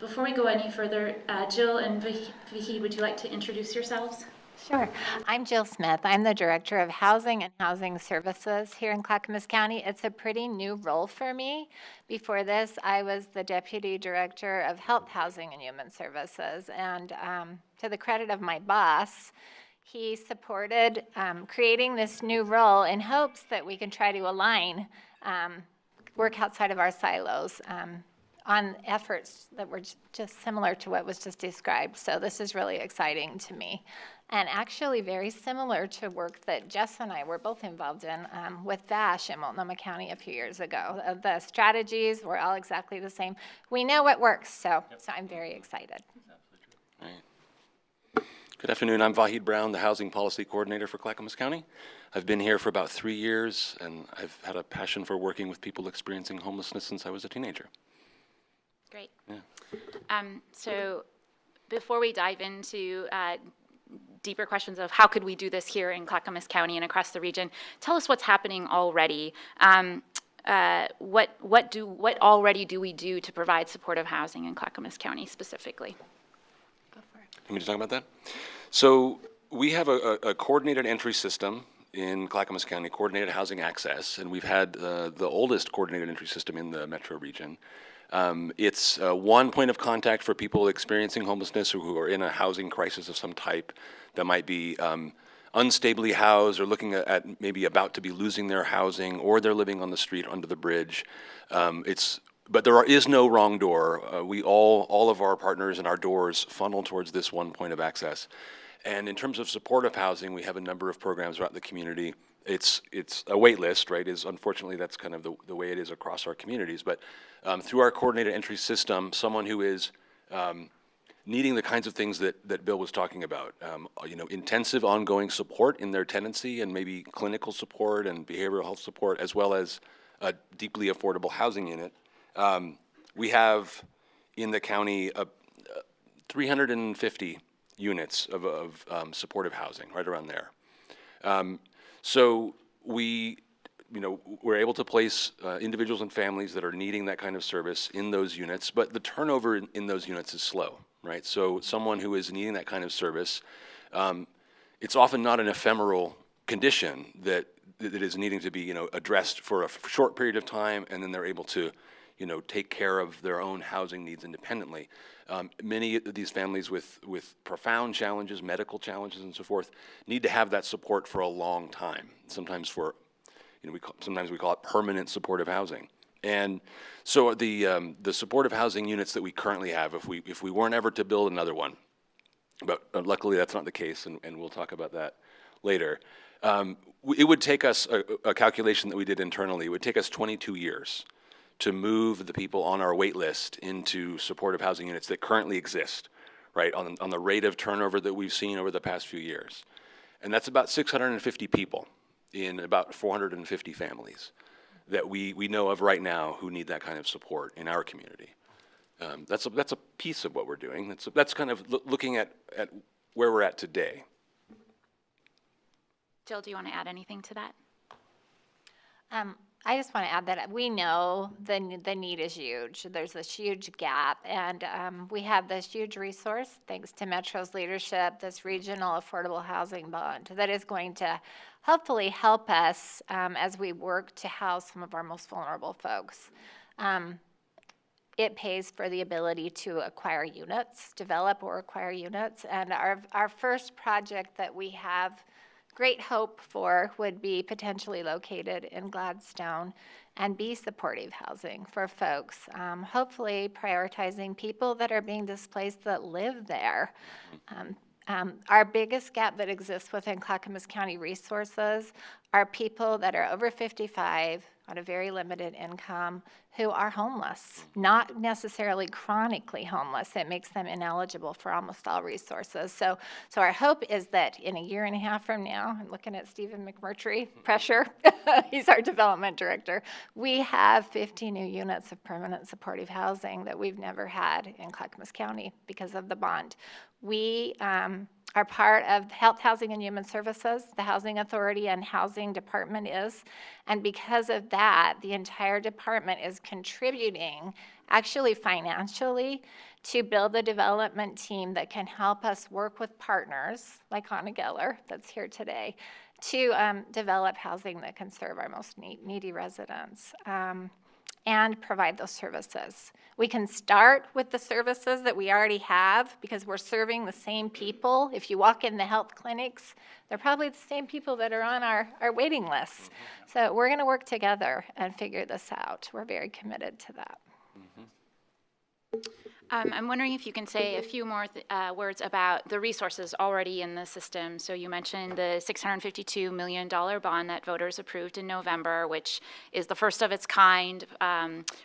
Before we go any further, Jill and Vahid, would you like to introduce yourselves? Sure. I'm Jill Smith. I'm the Director of Housing and Housing Services here in Clackamas County. It's a pretty new role for me. Before this, I was the Deputy Director of Health, Housing, and Human Services. And to the credit of my boss, he supported creating this new role in hopes that we can try to align work outside of our silos on efforts that were just similar to what was just described. So this is really exciting to me. And actually very similar to work that Jess and I were both involved in with VASH in Multnomah County a few years ago. The strategies were all exactly the same. We know what works, so I'm very excited. Right. Good afternoon, I'm Vahid Brown, the Housing Policy Coordinator for Clackamas County. I've been here for about 3 years, and I've had a passion for working with people experiencing homelessness since I was a teenager. Great. Yeah. So before we dive into deeper questions of how could we do this here in Clackamas County and across the region, tell us what's happening already. What already do we do to provide supportive housing in Clackamas County specifically? Go for it. Can we just talk about that? So we have a coordinated entry system in Clackamas County, coordinated housing access, and we've had the oldest coordinated entry system in the metro region. It's one point of contact for people experiencing homelessness or who are in a housing crisis of some type that might be unstably housed or looking at maybe about to be losing their housing, or they're living on the street under the bridge. But there is no wrong door. All of our partners and our doors funnel towards this one point of access. And in terms of supportive housing, we have a number of programs throughout the community. It's a wait list, right? Unfortunately, that's kind of the way it is across our communities. But through our coordinated entry system, someone who is needing the kinds of things that Bill was talking about, intensive ongoing support in their tenancy and maybe clinical support and behavioral health support, as well as a deeply affordable housing unit. We have in the county 350 units of supportive housing, right around there. So we're able to place individuals and families that are needing that kind of service in those units, but the turnover in those units is slow, right? So someone who is needing that kind of service, it's often not an ephemeral condition that is needing to be addressed for a short period of time, and then they're able to take care of their own housing needs independently. Many of these families with profound challenges, medical challenges and so forth, need to have that support for a long time. Sometimes sometimes we call it permanent supportive housing. And so the supportive housing units that we currently have, if we weren't ever to build another one, but luckily that's not the case, and we'll talk about that later, it would take us, a calculation that we did internally, it would take us 22 years to move the people on our wait list into supportive housing units that currently exist, right, on the rate of turnover that we've seen over the past few years. And that's about 650 people in about 450 families that we know of right now who need that kind of support in our community. That's a piece of what we're doing. That's kind of looking at where we're at today. Jill, do you want to add anything to that? I just want to add that we know the need is huge. There's this huge gap, and we have this huge resource, thanks to Metro's leadership, this regional affordable housing bond that is going to hopefully help us as we work to house some of our most vulnerable folks. It pays for the ability to acquire units, develop or acquire units, and our first project that we have great hope for would be potentially located in Gladstone and be supportive housing for folks, hopefully prioritizing people that are being displaced that live there. Our biggest gap that exists within Clackamas County resources are people that are over 55 on a very limited income who are homeless, not necessarily chronically homeless. It makes them ineligible for almost all resources. So our hope is that in a year and a half from now, I'm looking at Stephen McMurtry, pressure, he's our development director, we have 50 new units of permanent supportive housing that we've never had in Clackamas County because of the bond. We are part of Health, Housing, and Human Services, the Housing Authority and Housing Department is, and because of that, the entire department is contributing, actually financially, to build a development team that can help us work with partners, like Hannah Geller, that's here today, to develop housing that can serve our most needy residents. And provide those services. We can start with the services that we already have because we're serving the same people. If you walk in the health clinics, they're probably the same people that are on our waiting lists. So we're going to work together and figure this out. We're very committed to that. I'm wondering if you can say a few more words about the resources already in the system. So you mentioned the $652 million bond that voters approved in November, which is the first of its kind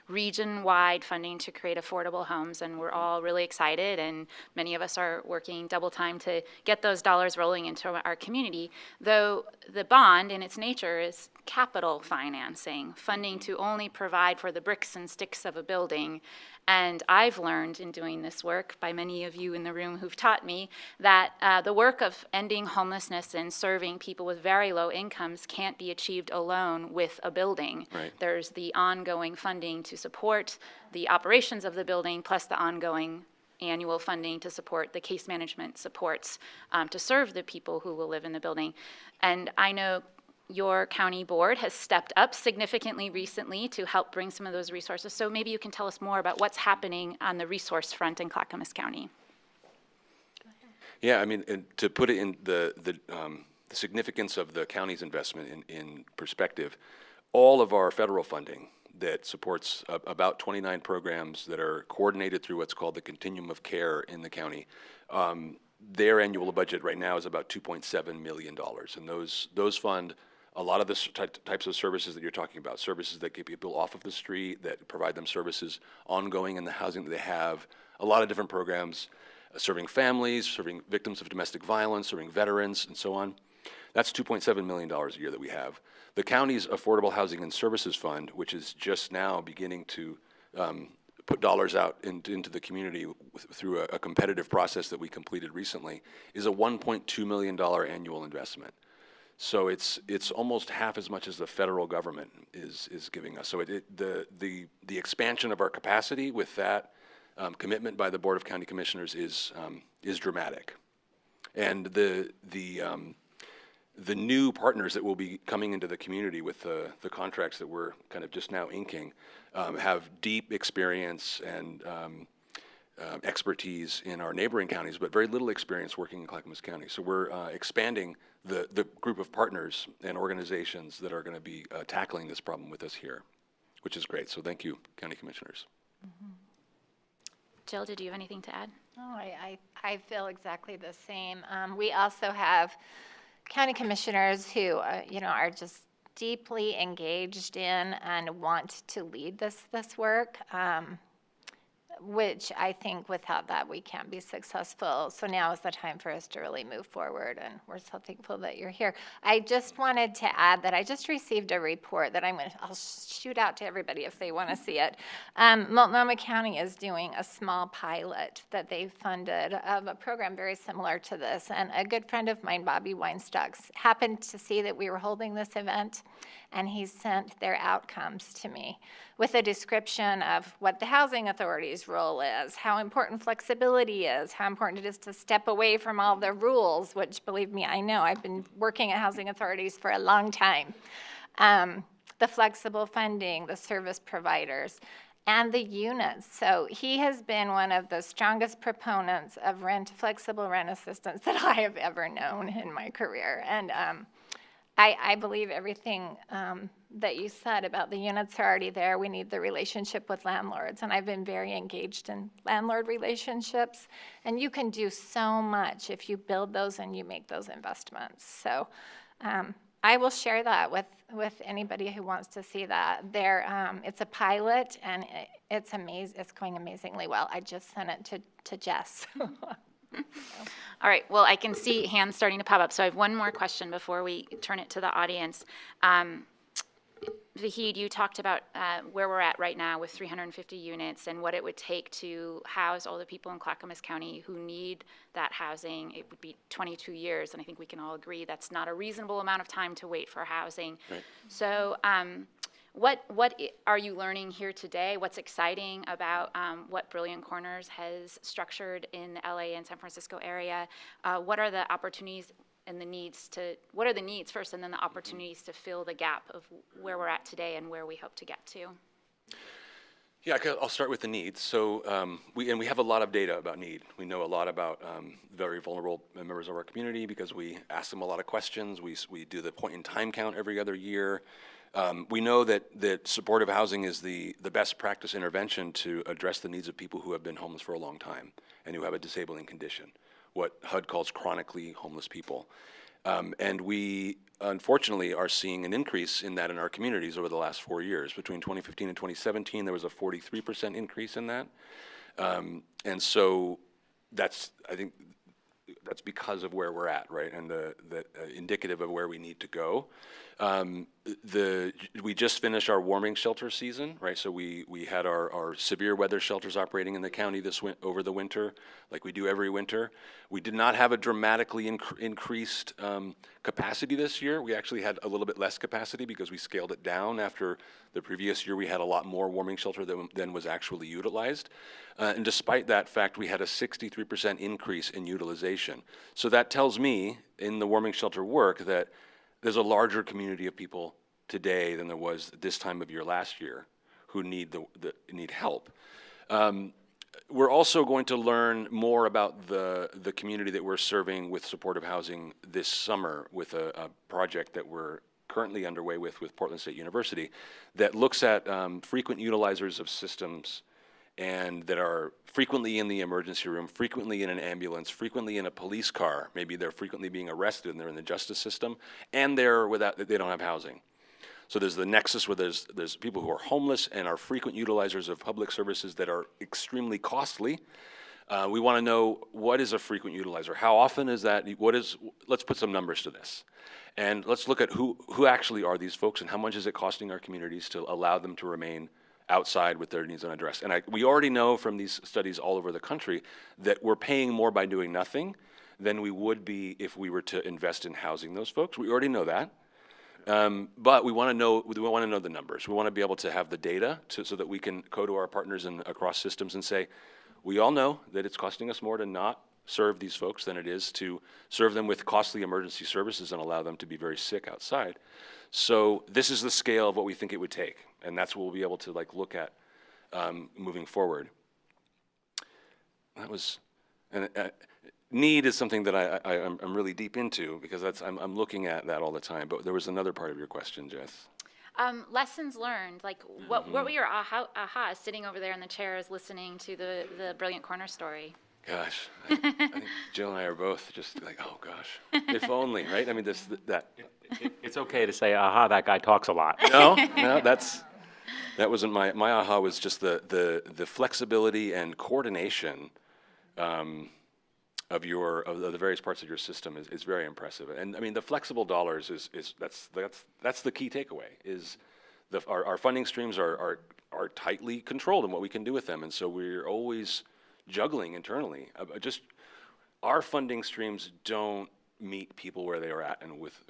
region-wide funding to create affordable homes, and we're all really excited, and many of us are working double time to get those dollars rolling into our community, though the bond in its nature is capital financing, funding to only provide for the bricks and sticks of a building. And I've learned in doing this work, by many of you in the room who've taught me, that the work of ending homelessness and serving people with very low incomes can't be achieved alone with a building. Right. There's the ongoing funding to support the operations of the building, plus the ongoing annual funding to support the case management supports to serve the people who will live in the building. And I know your county board has stepped up significantly recently to help bring some of those resources. So maybe you can tell us more about what's happening on the resource front in Clackamas County. Yeah, I mean, and to put it in the significance of the county's investment in perspective, all of our federal funding that supports about 29 programs that are coordinated through what's called the continuum of care in the county, their annual budget right now is about $2.7 million. And those fund a lot of the types of services that you're talking about, services that get people off of the street, that provide them services ongoing in the housing that they have, a lot of different programs, serving families, serving victims of domestic violence, serving veterans, and so on. That's $2.7 million a year that we have. The county's Affordable Housing and Services Fund, which is just now beginning to put dollars out into the community through a competitive process that we completed recently, is a $1.2 million annual investment. So it's almost half as much as the federal government is giving us. So the expansion of our capacity with that commitment by the Board of County Commissioners is dramatic, and the new partners that will be coming into the community with the contracts that we're kind of just now inking have deep experience and expertise in our neighboring counties, but very little experience working in Clackamas County. So we're expanding the group of partners and organizations that are going to be tackling this problem with us here, which is great. So thank you, County Commissioners. Mm-hmm. Jill, did you have anything to add? No, I feel exactly the same. We also have county commissioners who are just deeply engaged in and want to lead this work, which I think without that we can't be successful. So now is the time for us to really move forward, and we're so thankful that you're here. I just wanted to add that I just received a report that I'll shoot out to everybody if they want to see it. Multnomah County is doing a small pilot that they funded of a program very similar to this, and a good friend of mine, Bobby Weinstocks, happened to see that we were holding this event, and he sent their outcomes to me with a description of what the housing authority's role is, how important flexibility is, how important it is to step away from all the rules, which, believe me, I know. I've been working at housing authorities for a long time. The flexible funding, the service providers, and the units. So he has been one of the strongest proponents of flexible rent assistance that I have ever known in my career. And I believe everything that you said about the units are already there. We need the relationship with landlords, and I've been very engaged in landlord relationships, and you can do so much if you build those and you make those investments. So I will share that with anybody who wants to see that. It's a pilot, and it's amazing. It's going amazingly well. I just sent it to Jess. All right, well, I can see hands starting to pop up, so I have one more question before we turn it to the audience. Vahid, you talked about where we're at right now with 350 units and what it would take to house all the people in Clackamas County who need that housing. It would be 22 years, and I think we can all agree that's not a reasonable amount of time to wait for housing. Right. So what are you learning here today? What's exciting about what Brilliant Corners has structured in the LA and San Francisco area? What are the opportunities and the needs what are the needs first, and then the opportunities to fill the gap of where we're at today and where we hope to get to? Yeah, I'll start with the needs. So we have a lot of data about need. We know a lot about very vulnerable members of our community because we ask them a lot of questions. We do the point in time count every other year. We know that supportive housing is the best practice intervention to address the needs of people who have been homeless for a long time and who have a disabling condition, what HUD calls chronically homeless people. And we, unfortunately, are seeing an increase in that in our communities over the last 4 years. Between 2015 and 2017, there was a 43% increase in that. And so I think that's because of where we're at, right, and indicative of where we need to go. We just finished our warming shelter season, right? So we had our severe weather shelters operating in the county over the winter, like we do every winter. We did not have a dramatically increased capacity this year. We actually had a little bit less capacity because we scaled it down after the previous year. We had a lot more warming shelter than was actually utilized. And despite that fact, we had a 63% increase in utilization. So that tells me in the warming shelter work that there's a larger community of people today than there was this time of year last year who need help. We're also going to learn more about the community that we're serving with supportive housing this summer with a project that we're currently underway with Portland State University that looks at frequent utilizers of systems and that are frequently in the emergency room, frequently in an ambulance, frequently in a police car. Maybe they're frequently being arrested and they're in the justice system, and they don't have housing. So there's the nexus where there's people who are homeless and are frequent utilizers of public services that are extremely costly. We want to know, what is a frequent utilizer? How often is that? Let's put some numbers to this. And let's look at who actually are these folks and how much is it costing our communities to allow them to remain outside with their needs unaddressed. And we already know from these studies all over the country that we're paying more by doing nothing than we would be if we were to invest in housing those folks. We already know that. But we want to know the numbers. We want to be able to have the data so that we can go to our partners and across systems and say, we all know that it's costing us more to not serve these folks than it is to serve them with costly emergency services and allow them to be very sick outside. So this is the scale of what we think it would take, and that's what we'll be able to look at moving forward. Need is something that I'm really deep into because I'm looking at that all the time. But there was another part of your question, Jess. Lessons learned, what were your aha sitting over there in the chairs listening to the Brilliant Corner story? Gosh, I think Jill and I are both just oh gosh, if only, right? I mean, It's okay to say, aha, that guy talks a lot. No, that wasn't my aha. Was just the flexibility and coordination of the various parts of your system is very impressive. And I mean, the flexible dollars that's the key takeaway. Is our funding streams are tightly controlled in what we can do with them, and so we're always juggling internally. Our funding streams don't meet people where they are at and with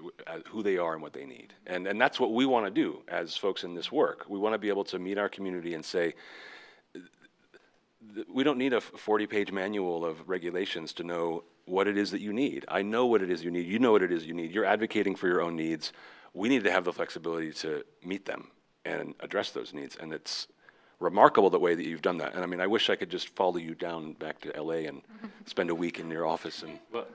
who they are and what they need. And that's what we want to do as folks in this work. We want to be able to meet our community and say, we don't need a 40-page manual of regulations to know what it is that you need. I know what it is you need. You know what it is you need. You're advocating for your own needs. We need to have the flexibility to meet them and address those needs. And it's remarkable the way that you've done that. And I mean, I wish I could just follow you down back to LA and spend a week in your office. And well,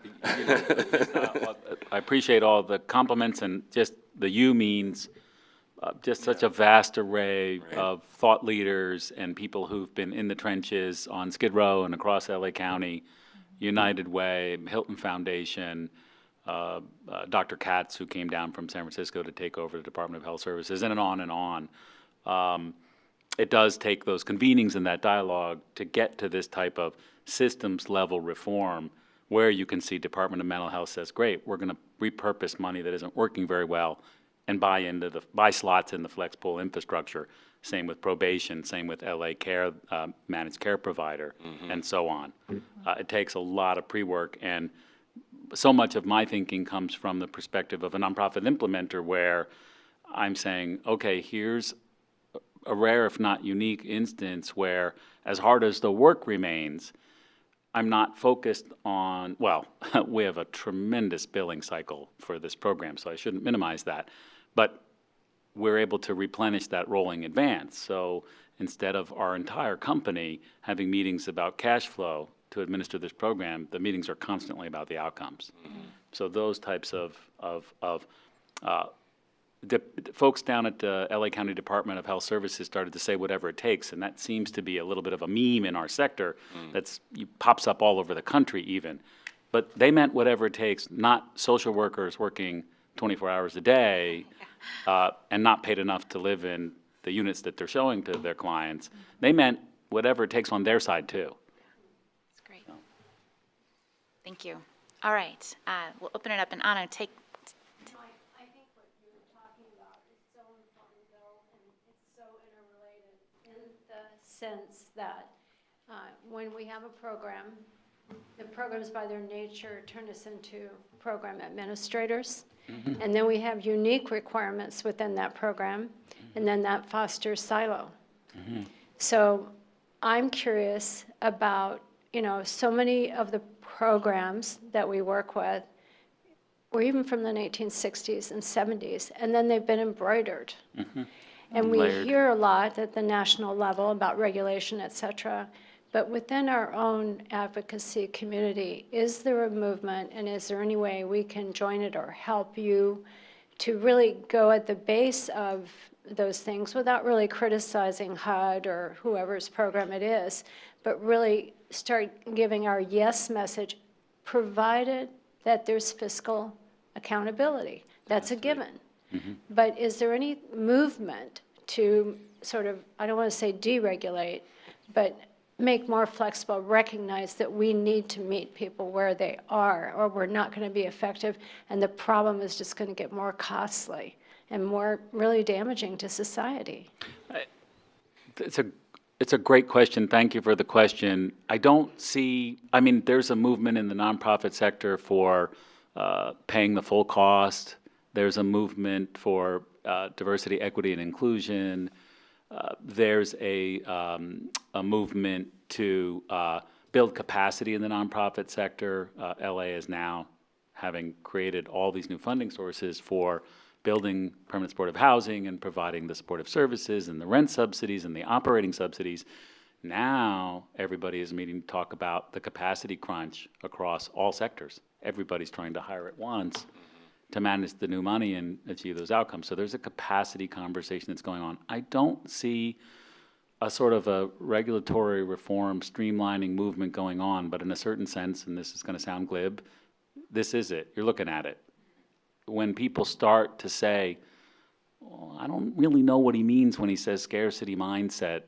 I appreciate all the compliments, and just the you means just such a vast array of thought leaders and people who've been in the trenches on Skid Row and across LA County, United Way, Hilton Foundation, Dr. Katz, who came down from San Francisco to take over the Department of Health Services, and on and on. It does take those convenings and that dialogue to get to this type of systems level reform where you can see Department of Mental Health says, great, we're going to repurpose money that isn't working very well and buy slots in the flex pool infrastructure. Same with probation, same with LA Care, managed care provider, and so on. It takes a lot of pre-work, and so much of my thinking comes from the perspective of a nonprofit implementer where I'm saying, okay, here's a rare, if not unique, instance where, as hard as the work remains, I'm not focused on, well, we have a tremendous billing cycle for this program, so I shouldn't minimize that. But we're able to replenish that rolling advance. So instead of our entire company having meetings about cash flow to administer this program, the meetings are constantly about the outcomes. So those types of the folks down at the LA County Department of Health Services started to say whatever it takes, and that seems to be a little bit of a meme in our sector that's pops up all over the country even. But they meant whatever it takes, not social workers working 24 hours a day and not paid enough to live in the units that they're showing to their clients. They meant whatever it takes on their side too. That's great. Thank you. All right, we'll open it up, and Anna, take. I think what you're talking about is so important, Bill, and it's so interrelated in the sense that when we have a program, the programs by their nature turn us into program administrators. And then we have unique requirements within that program, and then that fosters silo. So I'm curious about, so many of the programs that we work with were even from the 1960s and 70s, and then they've been embroidered. And we Layered. hear a lot at the national level about regulation, et cetera. But within our own advocacy community, is there a movement, and is there any way we can join it or help you to really go at the base of those things without really criticizing HUD or whoever's program it is, but really start giving our yes message, provided that there's fiscal accountability? That's a given. But is there any movement to sort of, I don't want to say deregulate, but make more flexible, recognize that we need to meet people where they are, or we're not going to be effective, and the problem is just going to get more costly and more really damaging to society? It's a great question. Thank you for the question. I don't see, there's a movement in the nonprofit sector for paying the full cost. There's a movement for diversity, equity, and inclusion. There's a movement to build capacity in the nonprofit sector. LA is now having created all these new funding sources for building permanent supportive housing and providing the supportive services and the rent subsidies and the operating subsidies. Now everybody is meeting to talk about the capacity crunch across all sectors. Everybody's trying to hire at once to manage the new money and achieve those outcomes. So there's a capacity conversation that's going on. I don't see a sort of a regulatory reform streamlining movement going on, but in a certain sense, and this is going to sound glib, this is it. You're looking at it. When people start to say, well, I don't really know what he means when he says scarcity mindset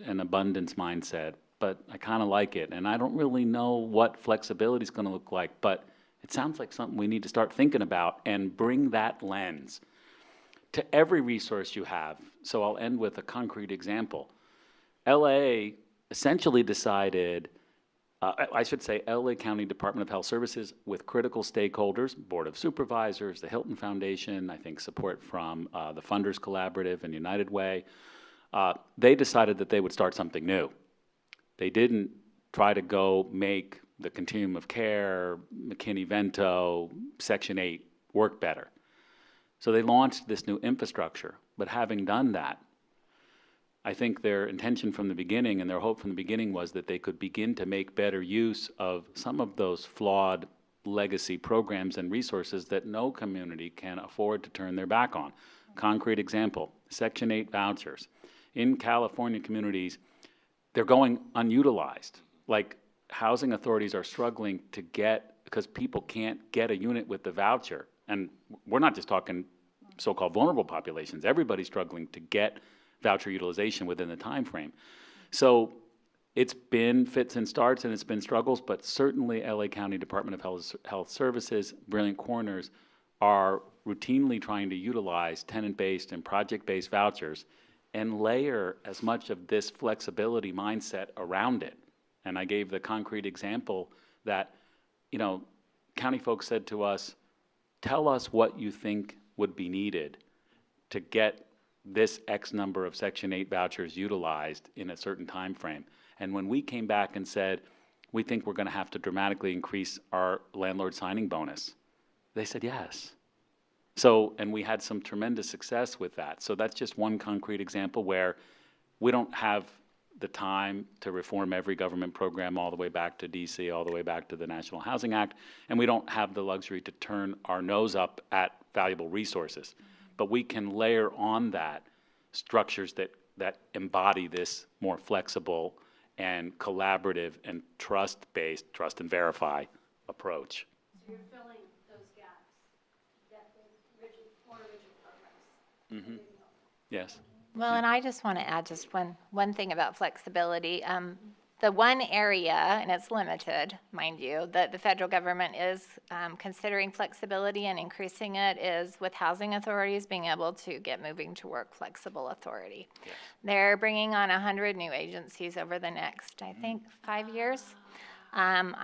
and abundance mindset, but I kind of like it. And I don't really know what flexibility is going to look like, but it sounds like something we need to start thinking about and bring that lens to every resource you have. So I'll end with a concrete example. LA essentially decided, I should say LA County Department of Health Services with critical stakeholders, Board of Supervisors, the Hilton Foundation, I think support from the Funders Collaborative and United Way. They decided that they would start something new. They didn't try to go make the continuum of care, McKinney-Vento, Section 8 work better. So they launched this new infrastructure. But having done that, I think their intention from the beginning and their hope from the beginning was that they could begin to make better use of some of those flawed legacy programs and resources that no community can afford to turn their back on. Concrete example, Section 8 vouchers. In California communities, they're going unutilized. Like, housing authorities are struggling to get because people can't get a unit with the voucher. And we're not just talking so-called vulnerable populations. Everybody's struggling to get voucher utilization within the time frame. So it's been fits and starts and it's been struggles, but certainly LA County Department of Health Services, Brilliant Corners, are routinely trying to utilize tenant-based and project-based vouchers and layer as much of this flexibility mindset around it. And I gave the concrete example that, you know, county folks said to us, tell us what you think would be needed to get this X number of Section 8 vouchers utilized in a certain time frame. And when we came back and said, we think we're going to have to dramatically increase our landlord signing bonus, they said yes. So, and we had some tremendous success with that. So that's just one concrete example where we don't have the time to reform every government program all the way back to DC, all the way back to the National Housing Act, and we don't have the luxury to turn our nose up at valuable resources. But we can layer on that structures that embody this more flexible and collaborative and trust-based, trust and verify approach. So you're filling those gaps, more rigid programs. Yes. Well, and I just want to add just one thing about flexibility. The one area, and it's limited, mind you, that the federal government is considering flexibility and increasing it is with housing authorities being able to get moving to work flexible authority. Yes. They're bringing on 100 new agencies over the next, I think, 5 years. I'm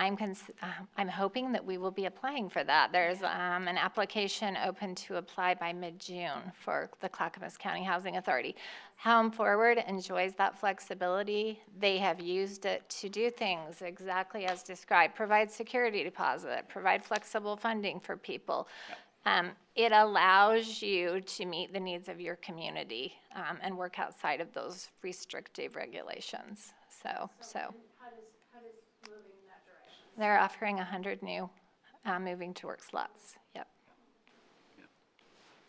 hoping that we will be applying for that. There's an application open to apply by mid-June for the Clackamas County Housing Authority. Home Forward enjoys that flexibility. They have used it to do things exactly as described, provide security deposit, provide flexible funding for people. It allows you to meet the needs of your community and work outside of those restrictive regulations. So. How does moving in that direction? They're offering 100 new moving to work slots. Yep.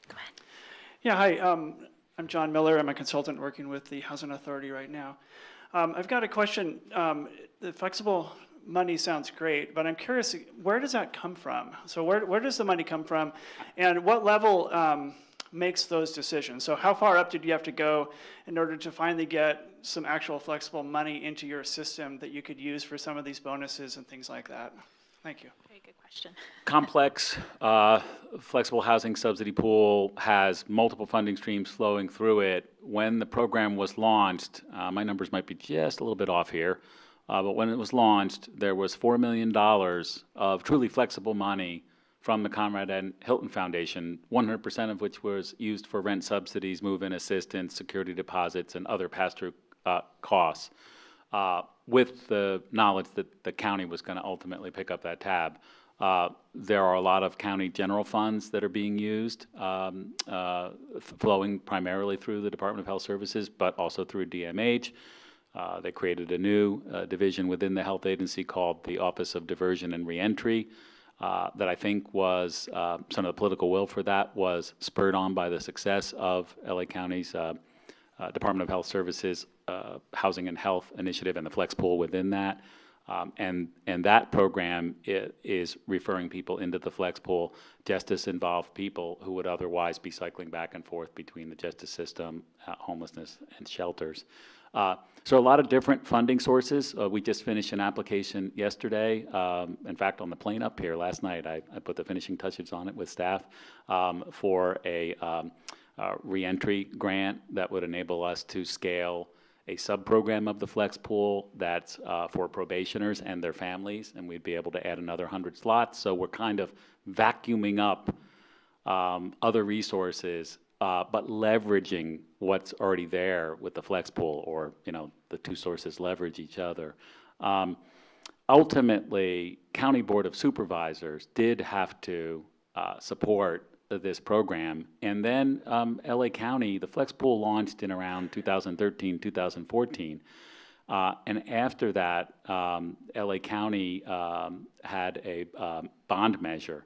Go ahead. Yeah, hi. I'm John Miller. I'm a consultant working with the Housing Authority right now. I've got a question. The flexible money sounds great, but I'm curious, where does that come from? So where does the money come from, and what level makes those decisions? So how far up did you have to go in order to finally get some actual flexible money into your system that you could use for some of these bonuses and things like that? Thank you. Very good question. Complex, flexible housing subsidy pool has multiple funding streams flowing through it. When the program was launched, my numbers might be just a little bit off here, but when it was launched, there was $4 million of truly flexible money from the Conrad and Hilton Foundation, 100% of which was used for rent subsidies, move-in assistance, security deposits, and other pass-through costs, with the knowledge that the county was going to ultimately pick up that tab. There are a lot of county general funds that are being used, flowing primarily through the Department of Health Services, but also through DMH. They created a new division within the health agency called the Office of Diversion and Reentry, that I think was, some of the political will for that was spurred on by the success of LA County's Department of Health Services Housing and Health Initiative and the Flex Pool within that. And that program is referring people into the Flex Pool, justice-involved people who would otherwise be cycling back and forth between the justice system, homelessness, and shelters. So a lot of different funding sources. We just finished an application yesterday. In fact, on the plane up here last night, I put the finishing touches on it with staff for a reentry grant that would enable us to scale a sub-program of the Flex Pool that's for probationers and their families, and we'd be able to add another 100 slots. So we're kind of vacuuming up other resources, but leveraging what's already there with the Flex Pool, or, you know, the two sources leverage each other. Ultimately, County Board of Supervisors did have to support this program, and then LA County, the Flex Pool launched in around 2013, 2014, and after that, LA County had a bond measure,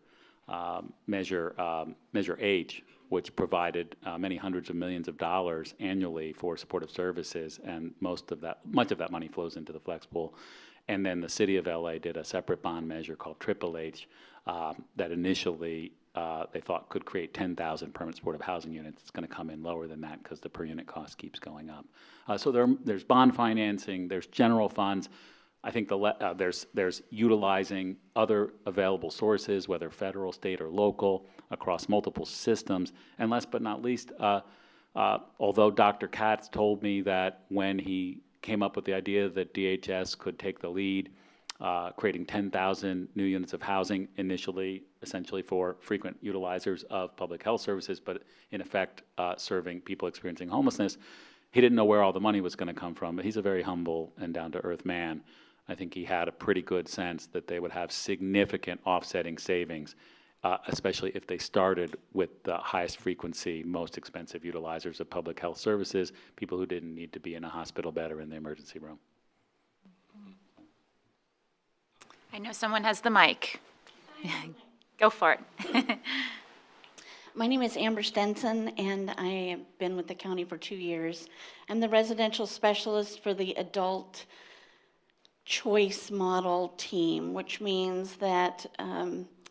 Measure H, which provided many hundreds of millions of dollars annually for supportive services, and much of that money flows into the Flex Pool. And then the city of LA did a separate bond measure called Triple H that initially they thought could create 10,000 permanent supportive housing units. It's going to come in lower than that because the per unit cost keeps going up. So there's bond financing, there's general funds. I think there's utilizing other available sources, whether federal, state, or local, across multiple systems. And last but not least, although Dr. Katz told me that when he came up with the idea that DHS could take the lead, creating 10,000 new units of housing initially, essentially for frequent utilizers of public health services, but in effect serving people experiencing homelessness, he didn't know where all the money was going to come from. But he's a very humble and down-to-earth man. I think he had a pretty good sense that they would have significant offsetting savings, especially if they started with the highest frequency, most expensive utilizers of public health services, people who didn't need to be in a hospital bed or in the emergency room. I know someone has the mic. Go for it. My name is Amber Stenson, and I have been with the county for 2 years. I'm the residential specialist for the adult choice model team, which means that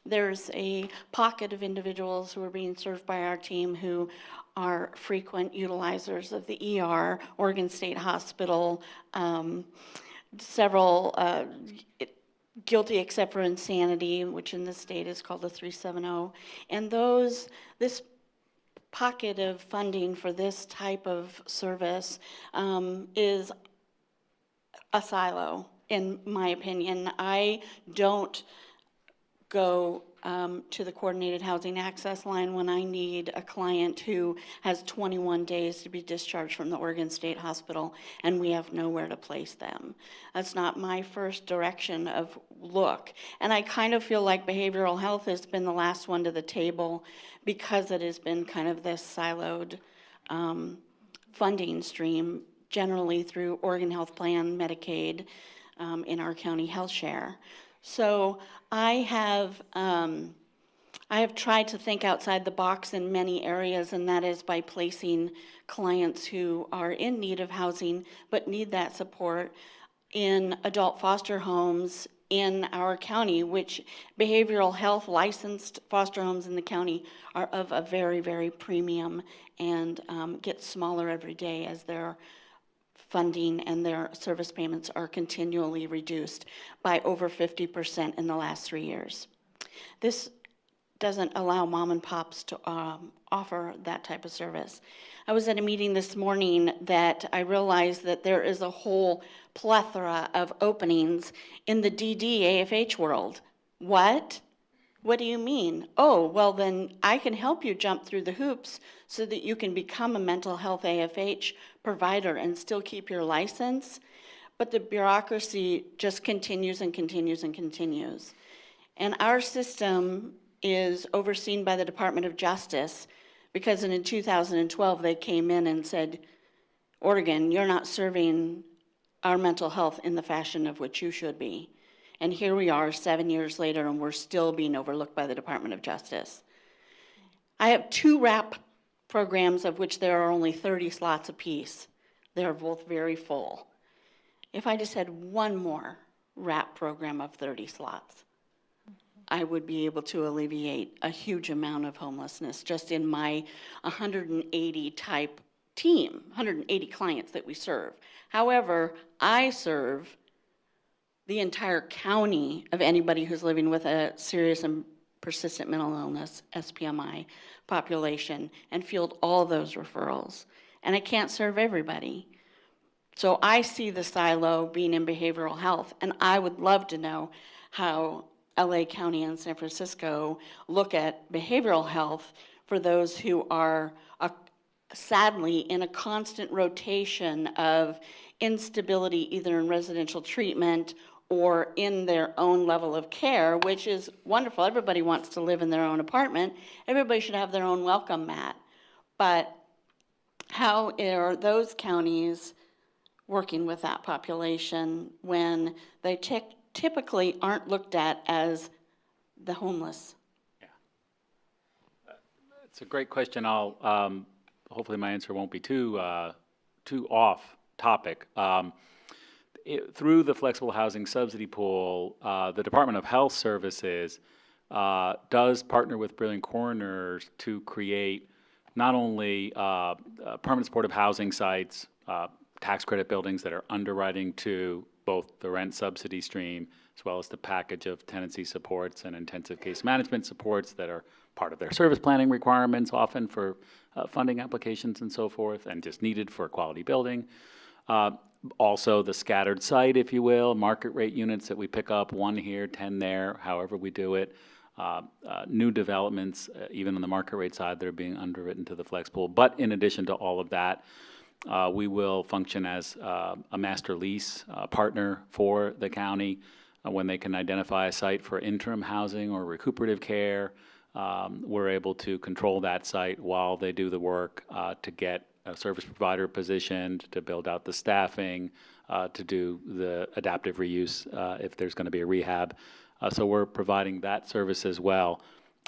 there's a pocket of individuals who are being served by our team who are frequent utilizers of the ER, Oregon State Hospital, several guilty except for insanity, which in the state is called the 370. And this pocket of funding for this type of service is a silo, in my opinion. I don't go to the coordinated housing access line when I need a client who has 21 days to be discharged from the Oregon State Hospital and we have nowhere to place them. That's not my first direction of look. And I kind of feel like behavioral health has been the last one to the table because it has been kind of this siloed funding stream, generally through Oregon Health Plan, Medicaid, in our county health share. So I have tried to think outside the box in many areas, and that is by placing clients who are in need of housing but need that support in adult foster homes in our county, which behavioral health licensed foster homes in the county are of a very, very premium and get smaller every day as their funding and their service payments are continually reduced by over 50% in the last 3 years. This doesn't allow mom and pops to offer that type of service. I was at a meeting this morning that I realized that there is a whole plethora of openings in the DD AFH world. What? What do you mean? Oh, well then I can help you jump through the hoops so that you can become a mental health AFH provider and still keep your license. But the bureaucracy just continues and continues and continues. And our system is overseen by the Department of Justice because in 2012 they came in and said, Oregon, you're not serving our mental health in the fashion of which you should be. And here we are 7 years later and we're still being overlooked by the Department of Justice. I have 2 RAP programs of which there are only 30 slots apiece. They're both very full. If I just had one more RAP program of 30 slots, I would be able to alleviate a huge amount of homelessness just in my 180 type team, 180 clients that we serve. However, I serve the entire county of anybody who's living with a serious and persistent mental illness, SPMI, population, and field all those referrals. And I can't serve everybody. So I see the silo being in behavioral health, and I would love to know how LA County and San Francisco look at behavioral health for those who are sadly in a constant rotation of instability, either in residential treatment or in their own level of care, which is wonderful. Everybody wants to live in their own apartment. Everybody should have their own welcome mat. But how are those counties working with that population when they typically aren't looked at as the homeless? Yeah. It's a great question. I'll hopefully my answer won't be too off topic. through the Flexible Housing Subsidy Pool, the Department of Health Services does partner with Brilliant Corners to create not only permanent supportive housing sites, tax credit buildings that are underwriting to both the rent subsidy stream as well as the package of tenancy supports and intensive case management supports that are part of their service planning requirements, often for funding applications and so forth, and just needed for quality building. Also, the scattered site, if you will, market rate units that we pick up, 1 here, 10 there, however we do it. New developments, even on the market rate side, that are being underwritten to the flex pool. But in addition to all of that, we will function as a master lease partner for the county when they can identify a site for interim housing or recuperative care. We're able to control that site while they do the work to get a service provider positioned, to build out the staffing, to do the adaptive reuse if there's going to be a rehab. So we're providing that service as well.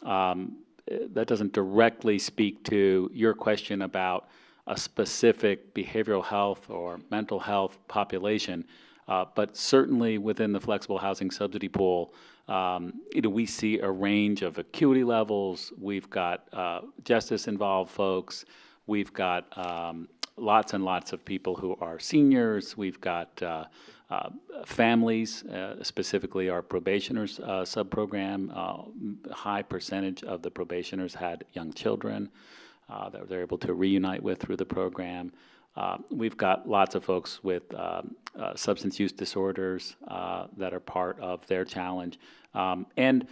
That doesn't directly speak to your question about a specific behavioral health or mental health population, but certainly within the flexible housing subsidy pool, we see a range of acuity levels. We've got justice-involved folks. We've got lots and lots of people who are seniors. We've got families, specifically our probationers sub-program. High percentage of the probationers had young children that they're able to reunite with through the program. We've got lots of folks with substance use disorders that are part of their challenge. And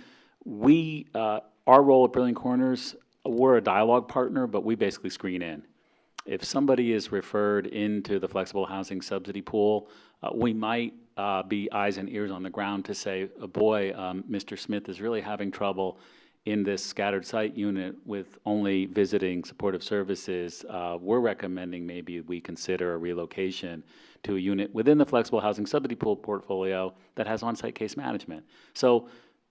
our role at Brilliant Corners, we're a dialogue partner, but we basically screen in. If somebody is referred into the flexible housing subsidy pool, we might be eyes and ears on the ground to say, boy, Mr. Smith is really having trouble in this scattered site unit with only visiting supportive services. We're recommending maybe we consider a relocation to a unit within the flexible housing subsidy pool portfolio that has on-site case management. So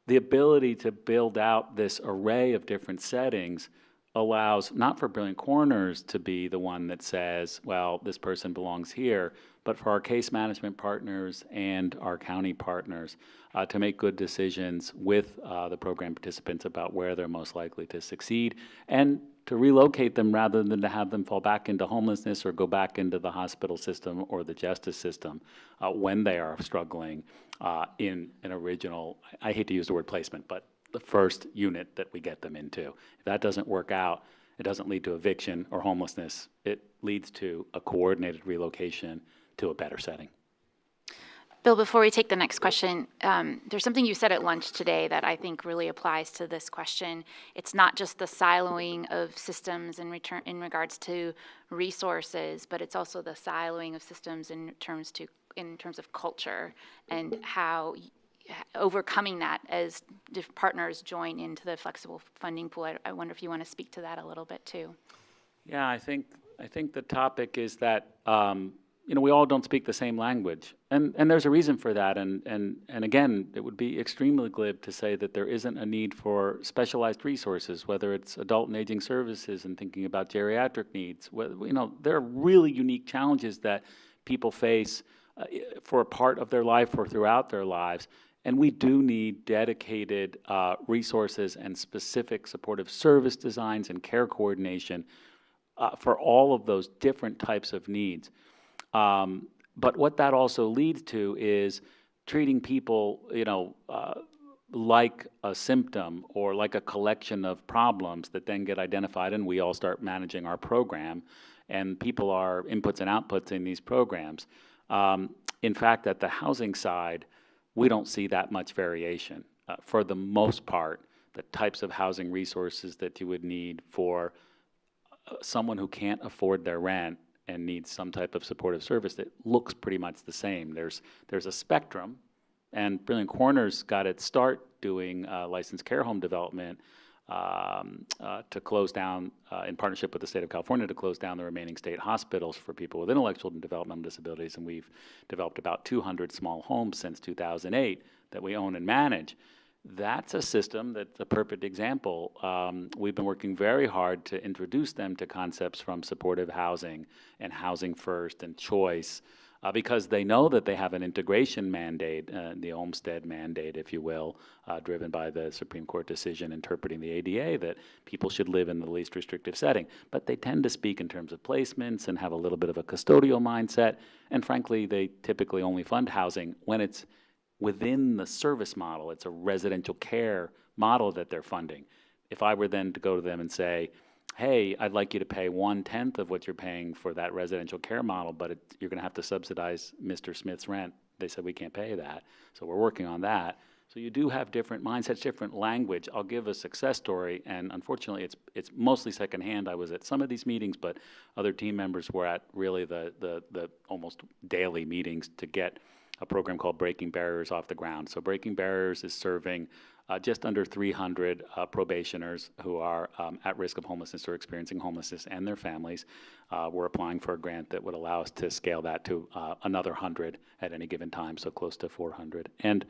the ability to build out this array of different settings allows not for Brilliant Corners to be the one that says, well, this person belongs here, but for our case management partners and our county partners to make good decisions with the program participants about where they're most likely to succeed and to relocate them rather than to have them fall back into homelessness or go back into the hospital system or the justice system when they are struggling in an original, I hate to use the word placement, but the first unit that we get them into. If that doesn't work out, it doesn't lead to eviction or homelessness. It leads to a coordinated relocation to a better setting. Bill, before we take the next question, there's something you said at lunch today that I think really applies to this question. It's not just the siloing of systems in regards to resources, but it's also the siloing of systems in terms of culture and how overcoming that as partners join into the flexible funding pool. I wonder if you want to speak to that a little bit too. Yeah, I think the topic is that we all don't speak the same language, and there's a reason for that. And again, it would be extremely glib to say that there isn't a need for specialized resources, whether it's adult and aging services and thinking about geriatric needs. There are really unique challenges that people face for a part of their life or throughout their lives. And we do need dedicated resources and specific supportive service designs and care coordination for all of those different types of needs. But what that also leads to is treating people, like a symptom or like a collection of problems that then get identified, and we all start managing our program, and people are inputs and outputs in these programs. In fact, at the housing side, we don't see that much variation. For the most part, the types of housing resources that you would need for someone who can't afford their rent and needs some type of supportive service, that looks pretty much the same. There's a spectrum, and Brilliant Corners got its start doing licensed care home development to close down, in partnership with the state of California, to close down the remaining state hospitals for people with intellectual and developmental disabilities. And we've developed about 200 small homes since 2008 that we own and manage. That's a system that's a perfect example. We've been working very hard to introduce them to concepts from supportive housing and housing first and choice because they know that they have an integration mandate, the Olmstead mandate, if you will, driven by the Supreme Court decision interpreting the ADA, that people should live in the least restrictive setting. But they tend to speak in terms of placements and have a little bit of a custodial mindset. And frankly, they typically only fund housing when it's within the service model. It's a residential care model that they're funding. If I were then to go to them and say, hey, I'd like you to pay 1/10 of what you're paying for that residential care model, but you're going to have to subsidize Mr. Smith's rent. They said, we can't pay that. So we're working on that. So you do have different mindsets, different language. I'll give a success story, and unfortunately it's mostly secondhand. I was at some of these meetings, but other team members were at really the almost daily meetings to get a program called Breaking Barriers off the ground. So Breaking Barriers is serving just under 300 probationers who are at risk of homelessness or experiencing homelessness and their families. We're applying for a grant that would allow us to scale that to another 100 at any given time, so close to 400. And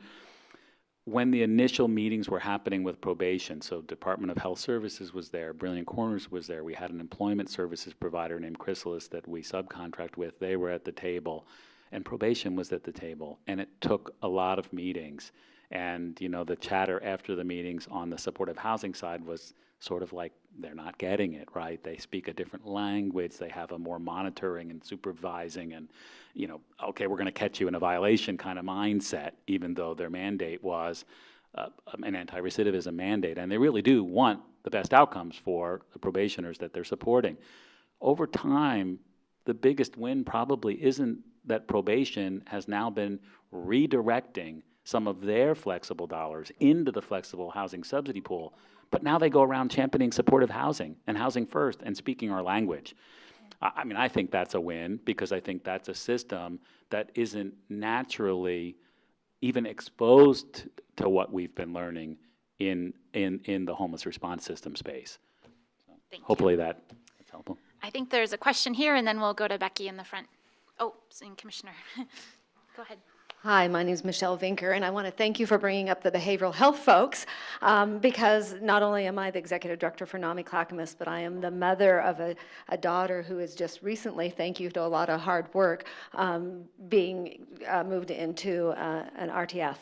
when the initial meetings were happening with probation, so Department of Health Services was there, Brilliant Corners was there, we had an employment services provider named Chrysalis that we subcontract with, they were at the table, and probation was at the table, and it took a lot of meetings. And, you know, the chatter after the meetings on the supportive housing side was sort of like, they're not getting it, right? They speak a different language. They have a more monitoring and supervising and, you know, okay, we're going to catch you in a violation kind of mindset, even though their mandate was an anti-recidivism mandate. And they really do want the best outcomes for the probationers that they're supporting. Over time, the biggest win probably isn't that probation has now been redirecting some of their flexible dollars into the flexible housing subsidy pool, but now they go around championing supportive housing and housing first and speaking our language. I mean, I think that's a win because I think that's a system that isn't naturally even exposed to what we've been learning in the homeless response system space. So hopefully that's helpful. I think there's a question here, and then we'll go to Becky in the front. Oh, and Commissioner, go ahead. Hi, my name is Michelle Vinkor, and I want to thank you for bringing up the behavioral health folks, because not only am I the executive director for NAMI Clackamas, but I am the mother of a daughter who is just recently, thank you to a lot of hard work, being moved into an RTF.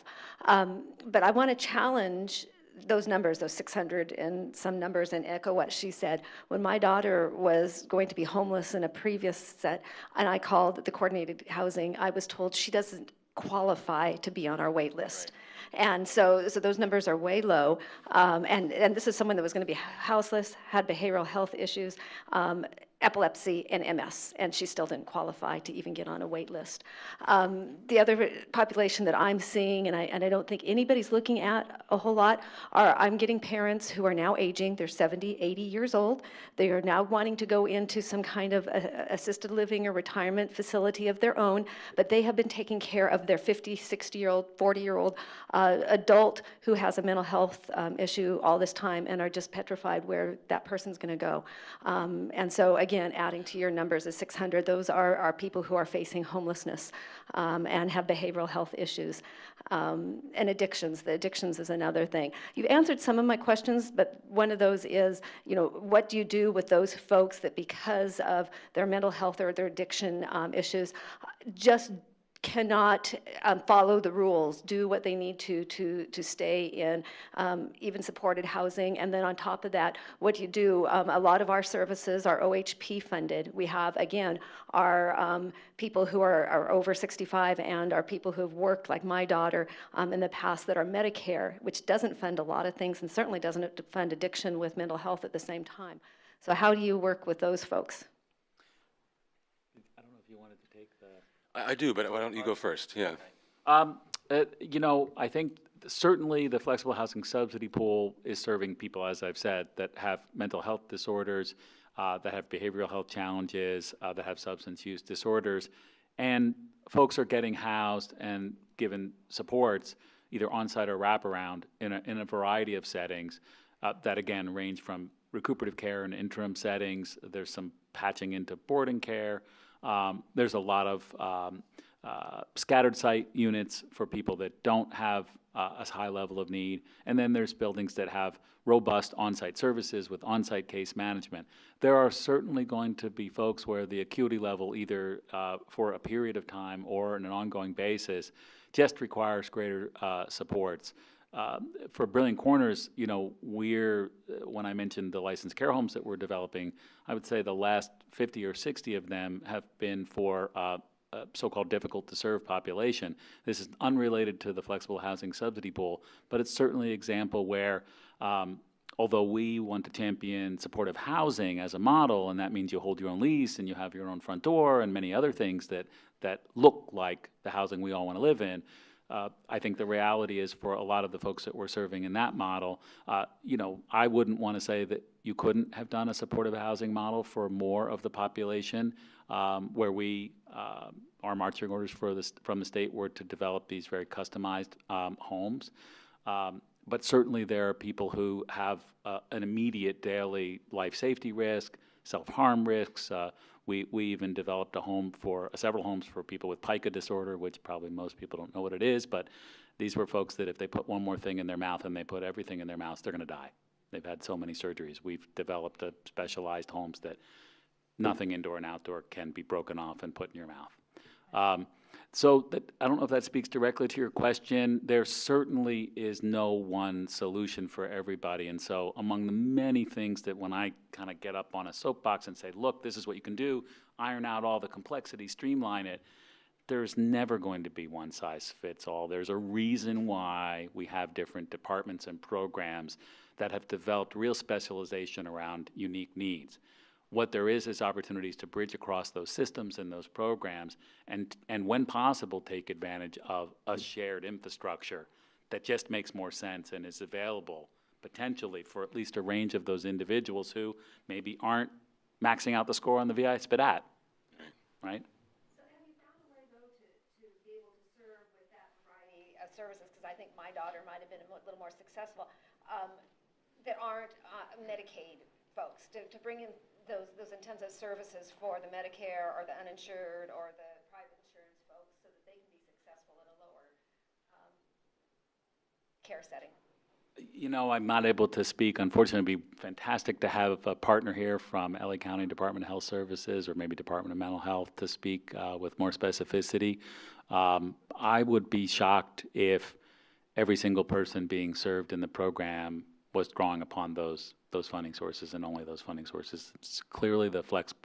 But I want to challenge those numbers, those 600 and some numbers, and echo what she said. When my daughter was going to be homeless in a previous set, and I called the coordinated housing, I was told she doesn't qualify to be on our wait list. Right. And so those numbers are way low. And this is someone that was going to be houseless, had behavioral health issues, epilepsy, and MS, and she still didn't qualify to even get on a wait list. The other population that I'm seeing, and I don't think anybody's looking at a whole lot, I'm getting parents who are now aging. They're 70, 80 years old. They are now wanting to go into some kind of assisted living or retirement facility of their own, but they have been taking care of their 50, 60-year-old, 40-year-old adult who has a mental health issue all this time and are just petrified where that person's going to go. And so, again, adding to your numbers of 600, those are people who are facing homelessness and have behavioral health issues. And addictions. The addictions is another thing. You've answered some of my questions, but one of those is, you know, what do you do with those folks that because of their mental health or their addiction issues just cannot follow the rules, do what they need to stay in even supported housing? And then on top of that, what do you do? A lot of our services are OHP funded. We have, again, our people who are over 65 and our people who have worked, like my daughter, in the past that are Medicare, which doesn't fund a lot of things and certainly doesn't fund addiction with mental health at the same time. So how do you work with those folks? I don't know if you wanted to take the... I do, but why don't you go first? Yeah. You know, I think certainly the flexible housing subsidy pool is serving people, as I've said, that have mental health disorders, that have behavioral health challenges, that have substance use disorders. And folks are getting housed and given supports, either on-site or wraparound, in a variety of settings that, again, range from recuperative care and interim settings. There's some patching into boarding care. There's a lot of scattered site units for people that don't have a high level of need. And then there's buildings that have robust on-site services with on-site case management. There are certainly going to be folks where the acuity level, either for a period of time or on an ongoing basis, just requires greater supports. For Brilliant Corners, you know, when I mentioned the licensed care homes that we're developing, I would say the last 50 or 60 of them have been for a so-called difficult-to-serve population. This is unrelated to the flexible housing subsidy pool, but it's certainly an example where, although we want to champion supportive housing as a model, and that means you hold your own lease and you have your own front door and many other things that look like the housing we all want to live in, I think the reality is for a lot of the folks that we're serving in that model, you know, I wouldn't want to say that you couldn't have done a supportive housing model for more of the population, where our marching orders from the state were to develop these very customized homes. But certainly there are people who have an immediate daily life safety risk, self-harm risks. We even developed several homes for people with pica disorder, which probably most people don't know what it is, but these were folks that if they put one more thing in their mouth and they put everything in their mouth, they're going to die. They've had so many surgeries. We've developed specialized homes that nothing indoor and outdoor can be broken off and put in your mouth. I don't know if that speaks directly to your question. There certainly is no one solution for everybody. And so among the many things that when I kind of get up on a soapbox and say, look, this is what you can do, iron out all the complexity, streamline it, there's never going to be one size fits all. There's a reason why we have different departments and programs that have developed real specialization around unique needs. What there is opportunities to bridge across those systems and those programs and when possible, take advantage of a shared infrastructure that just makes more sense and is available potentially for at least a range of those individuals who maybe aren't maxing out the score on the VI SPDAT, right? So have you found a way, though, to be able to serve with that variety of services? Because I think my daughter might have been a little more successful, that aren't Medicaid folks, to bring in those intensive services for the Medicare or the uninsured or the private insurance folks so that they can be successful in a lower care setting. You know, I'm not able to speak. Unfortunately, it'd be fantastic to have a partner here from LA County Department of Health Services or maybe Department of Mental Health to speak with more specificity. I would be shocked if every single person being served in the program was drawing upon those funding sources and only those funding sources. Clearly, the Flex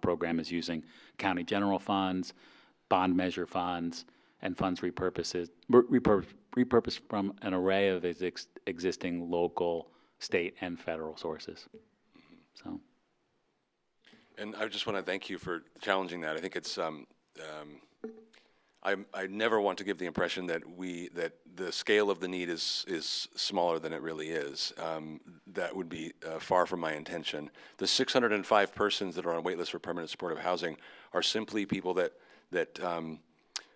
program is using county general funds, bond measure funds, and funds repurposed from an array of existing local, state, and federal sources. So. And I just want to thank you for challenging that. I think it's I never want to give the impression that the scale of the need is smaller than it really is. That would be far from my intention. The 605 persons that are on waitlist for permanent supportive housing are simply people that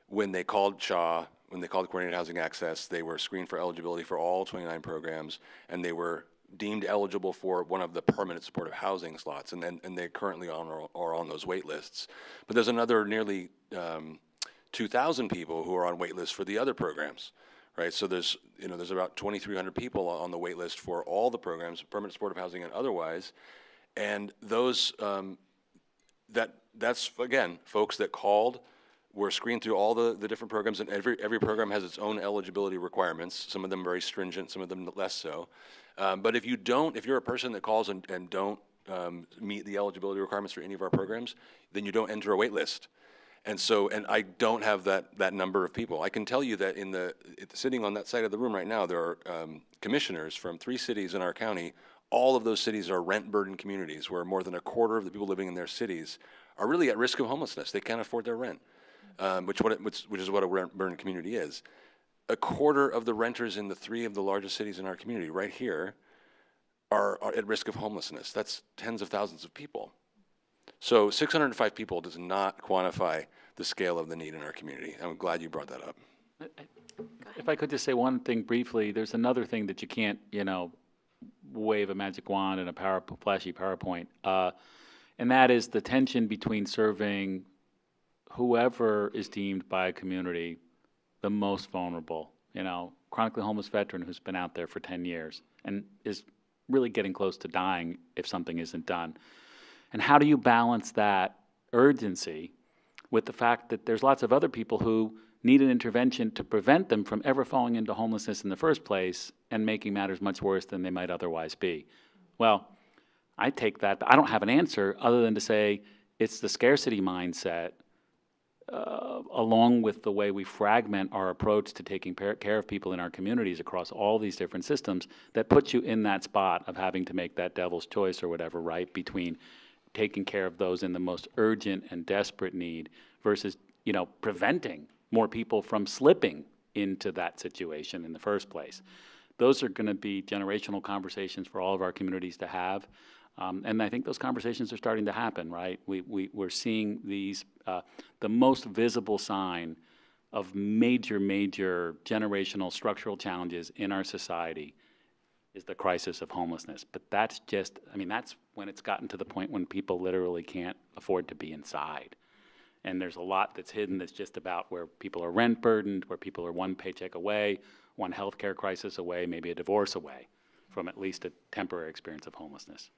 when they called CHA, when they called Coordinated Housing Access, they were screened for eligibility for all 29 programs, and they were deemed eligible for one of the permanent supportive housing slots, and they currently are on those wait lists. But there's another nearly 2,000 people who are on wait lists for the other programs, right? So there's about 2,300 people on the wait list for all the programs, permanent supportive housing and otherwise, and those that's again folks that called. We're screened through all the different programs, and every program has its own eligibility requirements. Some of them very stringent, some of them less so. But if you're a person that calls and don't meet the eligibility requirements for any of our programs, then you don't enter a wait list. And I don't have that number of people. I can tell you that sitting on that side of the room right now, there are commissioners from 3 cities in our county. All of those cities are rent-burdened communities where more than a quarter of the people living in their cities are really at risk of homelessness. They can't afford their rent. Which is what a rent-burdened community is. A quarter of the renters in the 3 of the largest cities in our community, right here, are at risk of homelessness. That's tens of thousands of people. So 605 people does not quantify the scale of the need in our community. I'm glad you brought that up. If I could just say one thing briefly, there's another thing that you can't, wave a magic wand and a flashy PowerPoint, and that is the tension between serving whoever is deemed by a community the most vulnerable chronically homeless veteran who's been out there for 10 years and is really getting close to dying if something isn't done. And how do you balance that urgency with the fact that there's lots of other people who need an intervention to prevent them from ever falling into homelessness in the first place and making matters much worse than they might otherwise be? Well, I take that, I don't have an answer other than to say it's the scarcity mindset along with the way we fragment our approach to taking care of people in our communities across all these different systems that puts you in that spot of having to make that devil's choice or whatever, right, between taking care of those in the most urgent and desperate need versus, preventing more people from slipping into that situation in the first place. Those are going to be generational conversations for all of our communities to have. And I think those conversations are starting to happen, right? We're seeing these, the most visible sign of major generational structural challenges in our society is the crisis of homelessness. But that's just, that's when it's gotten to the point when people literally can't afford to be inside. And there's a lot that's hidden that's just about where people are rent burdened, where people are one paycheck away, one healthcare crisis away, maybe a divorce away from at least a temporary experience of homelessness.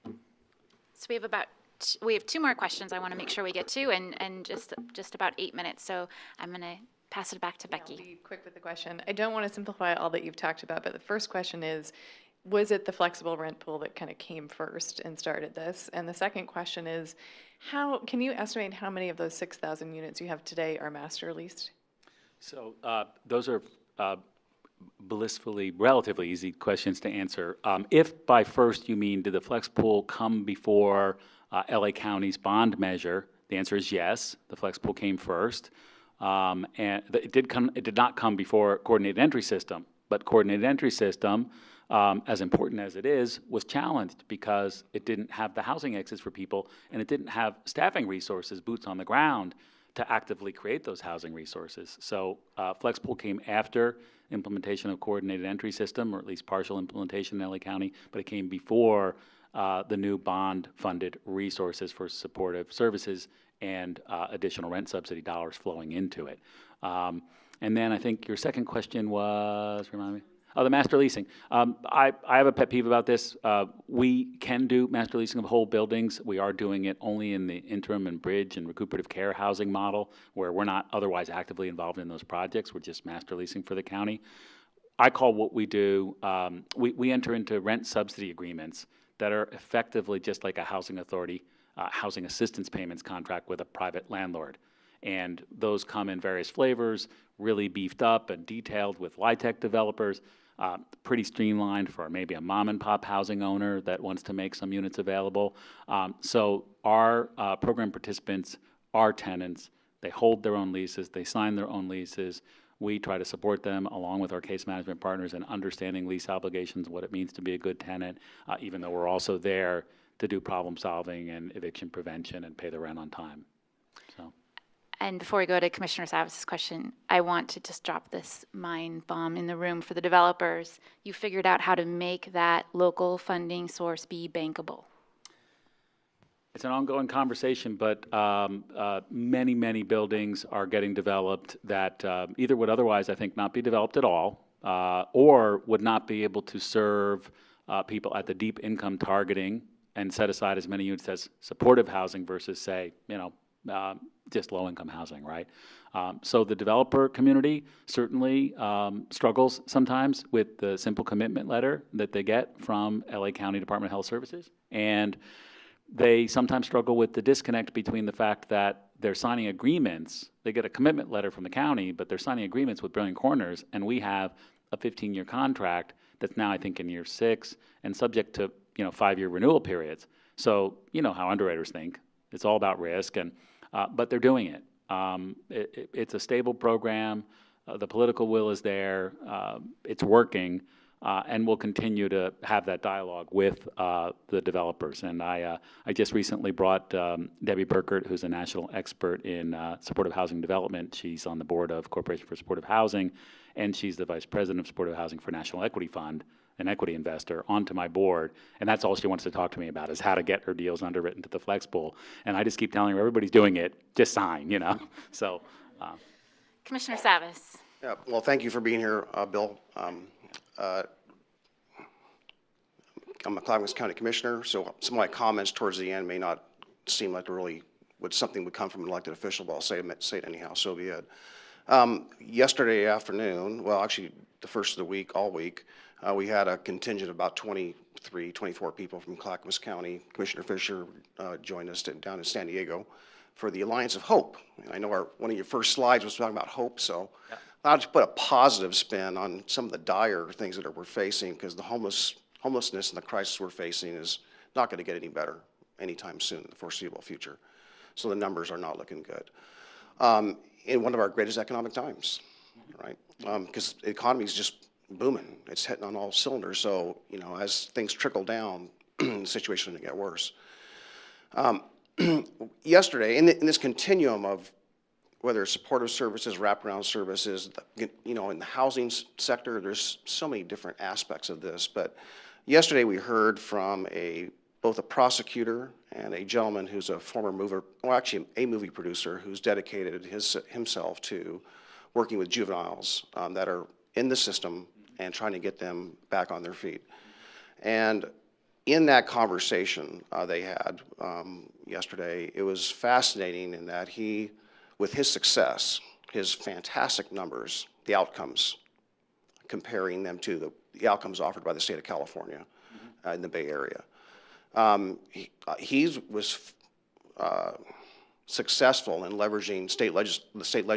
So we have 2 more questions I want to make sure we get to, and just about 8 minutes. So I'm going to pass it back to Becky. I'll be quick with the question. I don't want to simplify all that you've talked about, but the first question is, was it the flexible rent pool that kind of came first and started this? And the second question is, how can you estimate how many of those 6,000 units you have today are master leased? So those are blissfully, relatively easy questions to answer. If by first you mean, did the flex pool come before LA County's bond measure, the answer is yes. The flex pool came first. And it did not come before coordinated entry system, but coordinated entry system, as important as it is, was challenged because it didn't have the housing exits for people, and it didn't have staffing resources, boots on the ground, to actively create those housing resources. So flex pool came after implementation of coordinated entry system, or at least partial implementation in LA County, but it came before the new bond-funded resources for supportive services and additional rent subsidy dollars flowing into it. And then I think your second question was, remind me? Oh, the master leasing. I have a pet peeve about this. We can do master leasing of whole buildings. We are doing it only in the interim and bridge and recuperative care housing model, where we're not otherwise actively involved in those projects. We're just master leasing for the county. I call what we do, we enter into rent subsidy agreements that are effectively just like a housing authority, housing assistance payments contract with a private landlord. And those come in various flavors, really beefed up and detailed with LIHTC developers, pretty streamlined for maybe a mom and pop housing owner that wants to make some units available. So our program participants are tenants. They hold their own leases. They sign their own leases. We try to support them along with our case management partners in understanding lease obligations, what it means to be a good tenant, even though we're also there to do problem solving and eviction prevention and pay the rent on time. So. And before we go to Commissioner Savis's question, I want to just drop this mind bomb in the room for the developers. You figured out how to make that local funding source be bankable. It's an ongoing conversation, but many buildings are getting developed that either would otherwise, I think, not be developed at all, or would not be able to serve people at the deep income targeting and set aside as many units as supportive housing versus, say, just low-income housing, right? So the developer community certainly struggles sometimes with the simple commitment letter that they get from LA County Department of Health Services. And they sometimes struggle with the disconnect between the fact that they're signing agreements. They get a commitment letter from the county, but they're signing agreements with Brilliant Corners, and we have a 15-year contract that's now, I think, in year 6 and subject to 5-year renewal periods. So you know how underwriters think. It's all about risk, and but they're doing it. It's a stable program. The political will is there. It's working, and we'll continue to have that dialogue with the developers. And I just recently brought Debbie Burkert, who's a national expert in supportive housing development. She's on the board of Corporation for Supportive Housing, and she's the vice president of Supportive Housing for National Equity Fund, an equity investor, onto my board, and that's all she wants to talk to me about is how to get her deals underwritten to the flex pool. And I just keep telling her, everybody's doing it, just sign, So. Commissioner Savis. Yeah, well, thank you for being here, Bill. I'm a Clackamas County Commissioner, so some of my comments towards the end may not seem like really something would come from an elected official, but I'll say it anyhow, so be it. Yesterday afternoon, well, actually the first of the week, all week, we had a contingent of about 23, 24 people from Clackamas County. Commissioner Fisher joined us down in San Diego for the Alliance of Hope. And I know one of your first slides was talking about hope, so I'll just put a positive spin on some of the dire things that we're facing, because the homelessness and the crisis we're facing is not going to get any better anytime soon in the foreseeable future. So the numbers are not looking good. In one of our greatest economic times, right? Because the economy is just booming. It's hitting on all cylinders. So, you know, as things trickle down, the situation is going to get worse. Yesterday, in this continuum of whether it's supportive services, wraparound services, you know, in the housing sector, there's so many different aspects of this. But yesterday we heard from both a prosecutor and a gentleman who's a former mover, well, actually a movie producer who's dedicated himself to working with juveniles that are in the system and trying to get them back on their feet. And in that conversation they had yesterday, it was fascinating in that with his success, his fantastic numbers, the outcomes, comparing them to the outcomes offered by the state of California in the Bay Area. He was successful in leveraging the state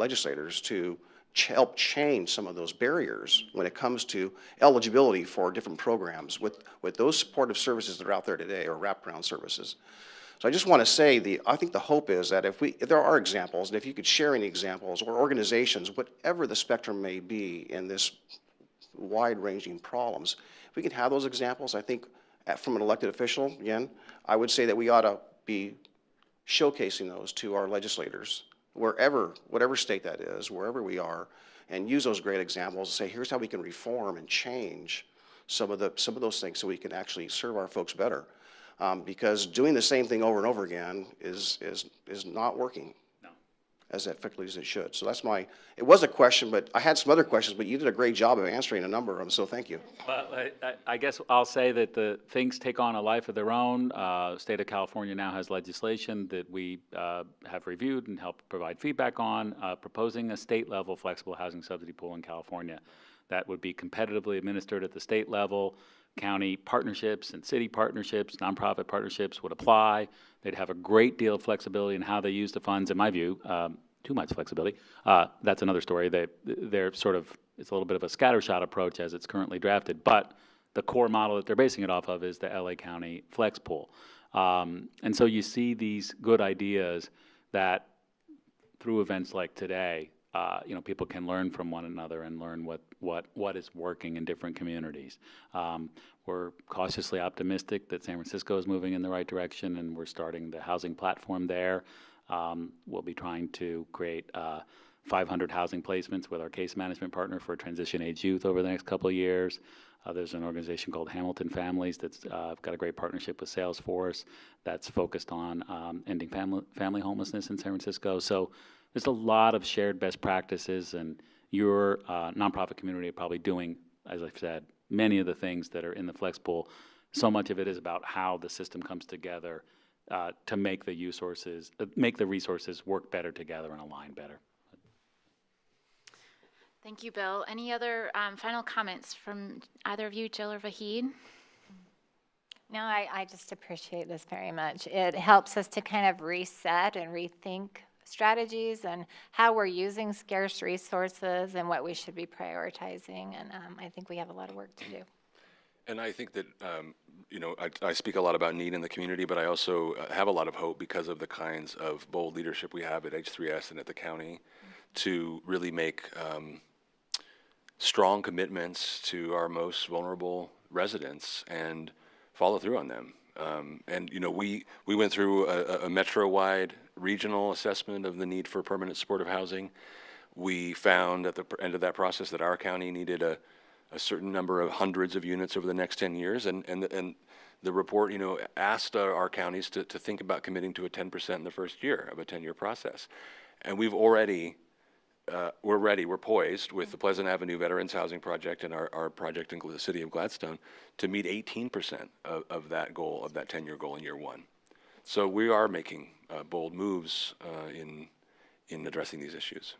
legislators to help change some of those barriers when it comes to eligibility for different programs with those supportive services that are out there today, or wraparound services. So I just want to say, I think the hope is that if there are examples, and if you could share any examples or organizations, whatever the spectrum may be in this wide-ranging problems, if we can have those examples, I think from an elected official, again, I would say that we ought to be showcasing those to our legislators, whatever state that is, wherever we are, and use those great examples and say, here's how we can reform and change some of those things so we can actually serve our folks better. Because doing the same thing over and over again is not working as effectively as it should. So that's it was a question, but I had some other questions, but you did a great job of answering a number of them, so thank you. Well, I guess I'll say that the things take on a life of their own. State of California now has legislation that we have reviewed and helped provide feedback on, proposing a state-level flexible housing subsidy pool in California that would be competitively administered at the state level. County partnerships and city partnerships, nonprofit partnerships would apply. They'd have a great deal of flexibility in how they use the funds, in my view. Too much flexibility. That's another story. They're sort of, it's a little bit of a scattershot approach as it's currently drafted, but the core model that they're basing it off of is the LA County Flex Pool. And so you see these good ideas that through events like today, you know, people can learn from one another and learn what is working in different communities. We're cautiously optimistic that San Francisco is moving in the right direction, and we're starting the housing platform there. We'll be trying to create 500 housing placements with our case management partner for transition age youth over the next couple of years. There's an organization called Hamilton Families that's got a great partnership with Salesforce that's focused on ending family homelessness in San Francisco. So there's a lot of shared best practices, and your nonprofit community are probably doing, as I've said, many of the things that are in the Flex Pool. So much of it is about how the system comes together to make the resources work better together and align better. Thank you, Bill. Any other final comments from either of you, Jill or Vahid? No, I just appreciate this very much. It helps us to kind of reset and rethink strategies and how we're using scarce resources and what we should be prioritizing. And I think we have a lot of work to do. And I think that, you know, I speak a lot about need in the community, but I also have a lot of hope because of the kinds of bold leadership we have at H3S and at the county to really make strong commitments to our most vulnerable residents and follow through on them. And, you know, we went through a metro-wide regional assessment of the need for permanent supportive housing. We found at the end of that process that our county needed a certain number of hundreds of units over the next 10 years. And the report, you know, asked our counties to think about committing to a 10% in the first year of a 10-year process. And we've already we're ready, we're poised with the Pleasant Avenue Veterans Housing Project and our project in the city of Gladstone to meet 18% of that goal, of that 10-year goal in year one. So we are making bold moves in addressing these issues.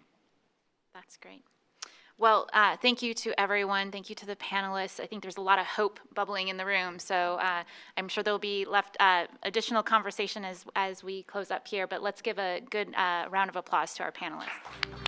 That's great. Well, thank you to everyone. Thank you to the panelists. I think there's a lot of hope bubbling in the room. So I'm sure there'll be left additional conversation as we close up here. But let's give a good round of applause to our panelists.